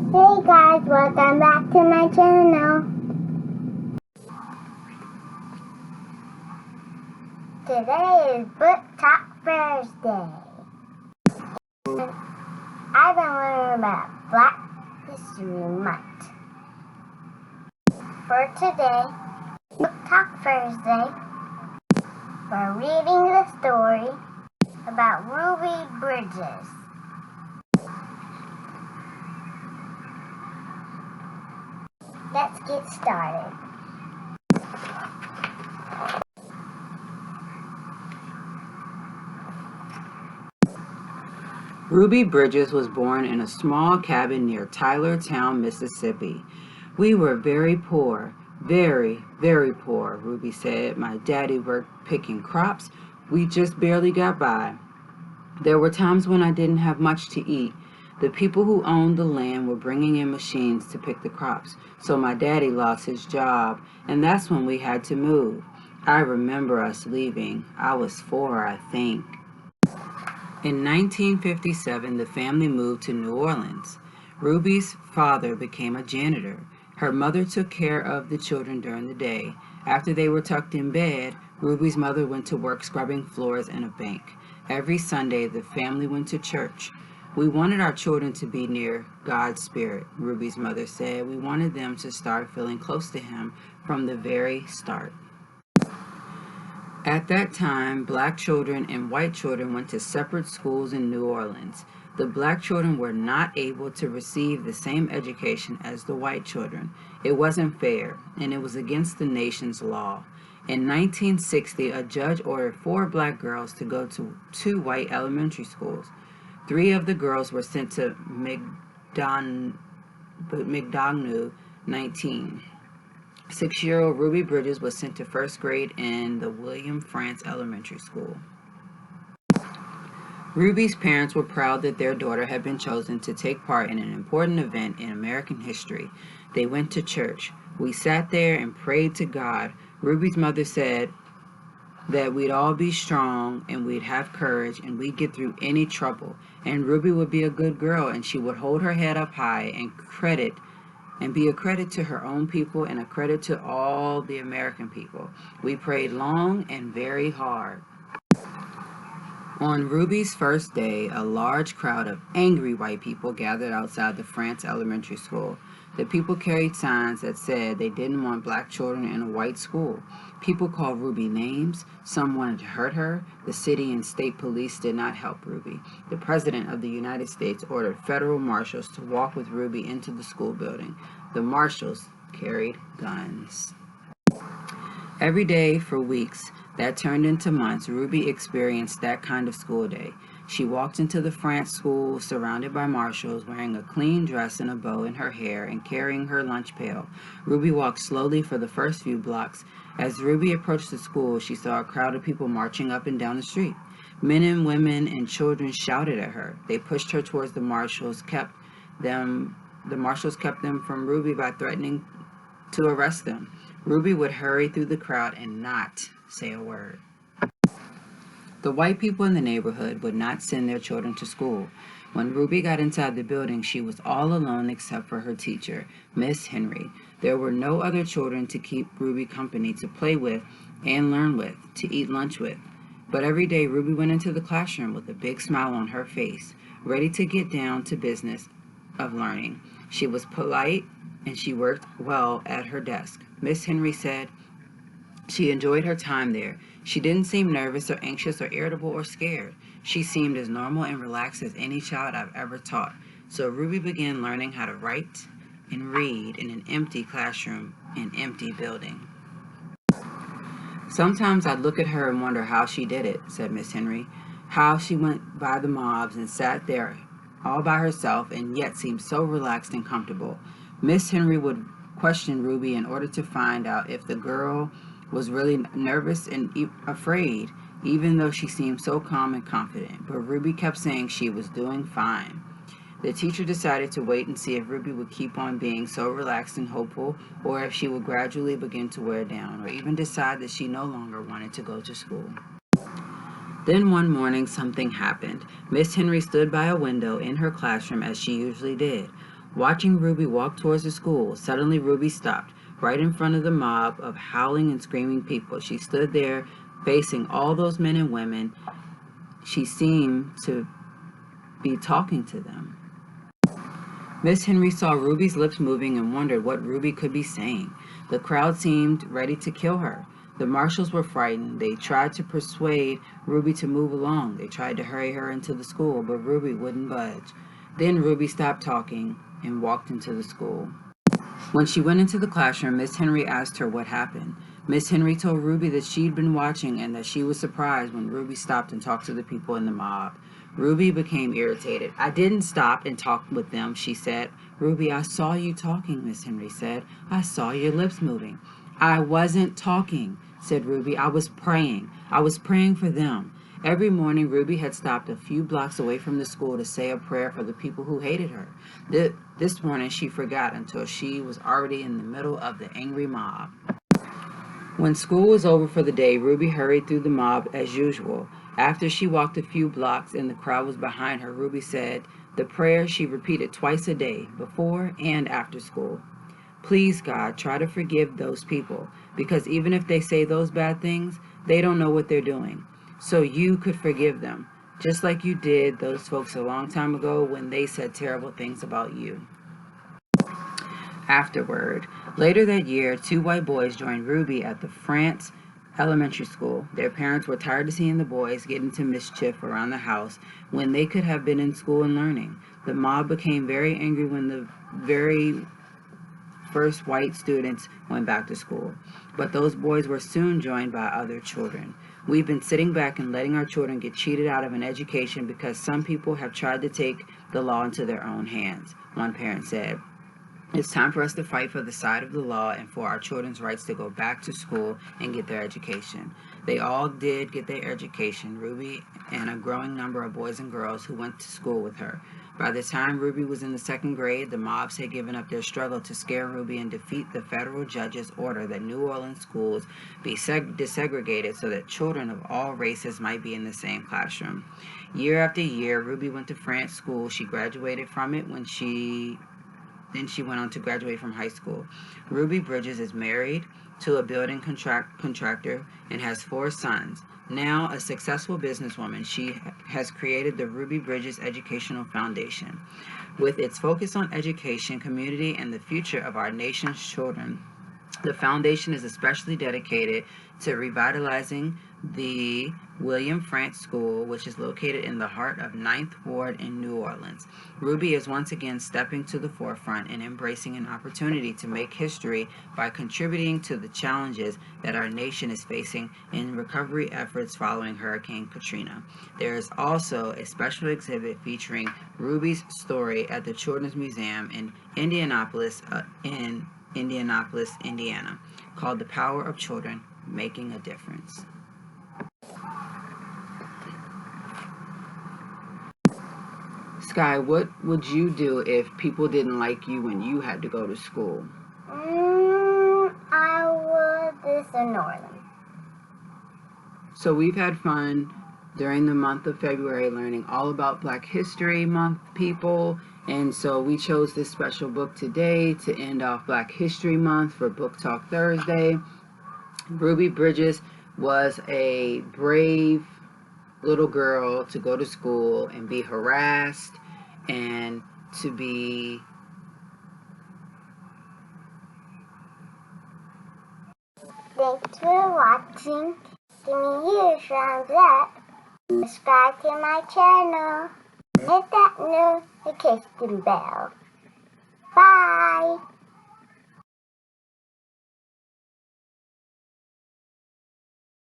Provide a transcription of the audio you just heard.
Hey guys, welcome back to my channel. Today is Book Talk Thursday. And I've been learning about Black History Month. For today, Book Talk Thursday, we're reading the story about Ruby Bridges. Let's get started. Ruby Bridges was born in a small cabin near Tylertown, Mississippi. "We were very poor, very, very poor," Ruby said. "My daddy worked picking crops. We just barely got by. There were times when I didn't have much to eat. The people who owned the land were bringing in machines to pick the crops, so my daddy lost his job, and that's when we had to move. I remember us leaving. I was 4, I think." In 1957, the family moved to New Orleans. Ruby's father became a janitor. Her mother took care of the children during the day. After they were tucked in bed, Ruby's mother went to work scrubbing floors in a bank. Every Sunday, the family went to church. "We wanted our children to be near God's Spirit," Ruby's mother said. "We wanted them to start feeling close to Him from the very start." At that time, black children and white children went to separate schools in New Orleans. The black children were not able to receive the same education as the white children. It wasn't fair, and it was against the nation's law. In 1960, a judge ordered 4 black girls to go to 2 white elementary schools. 3 of the girls were sent to McDonough 19. 6-year-old Ruby Bridges was sent to first grade in the William France Elementary School. Ruby's parents were proud that their daughter had been chosen to take part in an important event in American history. They went to church. "We sat there and prayed to God." Ruby's mother said that we'd all be strong and we'd have courage and we'd get through any trouble. And Ruby would be a good girl and she would hold her head up high and be a credit to her own people and a credit to all the American people. We prayed long and very hard. On Ruby's first day, a large crowd of angry white people gathered outside the France Elementary School. The people carried signs that said they didn't want black children in a white school. People called Ruby names. Some wanted to hurt her. The city and state police did not help Ruby. The President of the United States ordered federal marshals to walk with Ruby into the school building. The marshals carried guns. Every day for weeks that turned into months, Ruby experienced that kind of school day. She walked into the France school surrounded by marshals, wearing a clean dress and a bow in her hair and carrying her lunch pail. Ruby walked slowly for the first few blocks. As Ruby approached the school, she saw a crowd of people marching up and down the street. Men and women and children shouted at her. They pushed her towards the marshals, the marshals kept them from Ruby by threatening to arrest them. Ruby would hurry through the crowd and not say a word. The white people in the neighborhood would not send their children to school. When Ruby got inside the building, she was all alone except for her teacher, Miss Henry. There were no other children to keep Ruby company, to play with and learn with, to eat lunch with. But every day Ruby went into the classroom with a big smile on her face, ready to get down to business of learning. She was polite and she worked well at her desk. Miss Henry said she enjoyed her time there. She didn't seem nervous or anxious or irritable or scared. She seemed as normal and relaxed as any child I've ever taught. So Ruby began learning how to write and read in an empty classroom, an empty building. "Sometimes I'd look at her and wonder how she did it," said Miss Henry. "How she went by the mobs and sat there all by herself and yet seemed so relaxed and comfortable." Miss Henry would question Ruby in order to find out if the girl was really nervous and afraid, even though she seemed so calm and confident. But Ruby kept saying she was doing fine. The teacher decided to wait and see if Ruby would keep on being so relaxed and hopeful, or if she would gradually begin to wear down, or even decide that she no longer wanted to go to school. Then one morning something happened. Miss Henry stood by a window in her classroom as she usually did. Watching Ruby walk towards the school, suddenly Ruby stopped, right in front of the mob of howling and screaming people. She stood there, facing all those men and women. She seemed to be talking to them. Miss Henry saw Ruby's lips moving and wondered what Ruby could be saying. The crowd seemed ready to kill her. The marshals were frightened. They tried to persuade Ruby to move along. They tried to hurry her into the school, but Ruby wouldn't budge. Then Ruby stopped talking and walked into the school. When she went into the classroom, Miss Henry asked her what happened. Miss Henry told Ruby that she'd been watching and that she was surprised when Ruby stopped and talked to the people in the mob. Ruby became irritated. "I didn't stop and talk with them," she said. "Ruby, I saw you talking," Miss Henry said. "I saw your lips moving." "I wasn't talking," said Ruby. "I was praying. I was praying for them." Every morning, Ruby had stopped a few blocks away from the school to say a prayer for the people who hated her. This morning, she forgot until she was already in the middle of the angry mob. When school was over for the day, Ruby hurried through the mob as usual. After she walked a few blocks and the crowd was behind her, Ruby said the prayer she repeated twice a day, before and after school. "Please, God, try to forgive those people, because even if they say those bad things, they don't know what they're doing. So you could forgive them, just like you did those folks a long time ago when they said terrible things about you." Afterward, later that year, 2 white boys joined Ruby at the France elementary school. Their parents were tired of seeing the boys get into mischief around the house when they could have been in school and learning. The mob became very angry when the very first white students went back to school. But those boys were soon joined by other children. "We've been sitting back and letting our children get cheated out of an education because some people have tried to take the law into their own hands," one parent said. "It's time for us to fight for the side of the law and for our children's rights to go back to school and get their education." They all did get their education, Ruby and a growing number of boys and girls who went to school with her. By the time Ruby was in the 2nd grade, the mobs had given up their struggle to scare Ruby and defeat the federal judge's order that New Orleans schools be desegregated so that children of all races might be in the same classroom. Year after year, Ruby went to France school. She graduated from it when she went on to graduate from high school. Ruby Bridges is married to a building contractor and has 4 sons. Now a successful businesswoman, she has created the Ruby Bridges Educational Foundation. With its focus on education, community, and the future of our nation's children, the foundation is especially dedicated to revitalizing the William France School, which is located in the heart of 9th Ward in New Orleans. Ruby is once again stepping to the forefront and embracing an opportunity to make history by contributing to the challenges that our nation is facing in recovery efforts following Hurricane Katrina. There is also a special exhibit featuring Ruby's story at the Children's Museum in Indianapolis, Indiana, called "The Power of Children Making a Difference." Sky, what would you do if people didn't like you when you had to go to school? I would disignore them. So we've had fun during the month of February learning all about Black History Month people. And so we chose this special book today to end off Black History Month for Book Talk Thursday. Ruby Bridges was a brave little girl to go to school and be harassed and to be Thanks for watching. Give me your thumbs up. Subscribe to my channel. Hit that notification bell.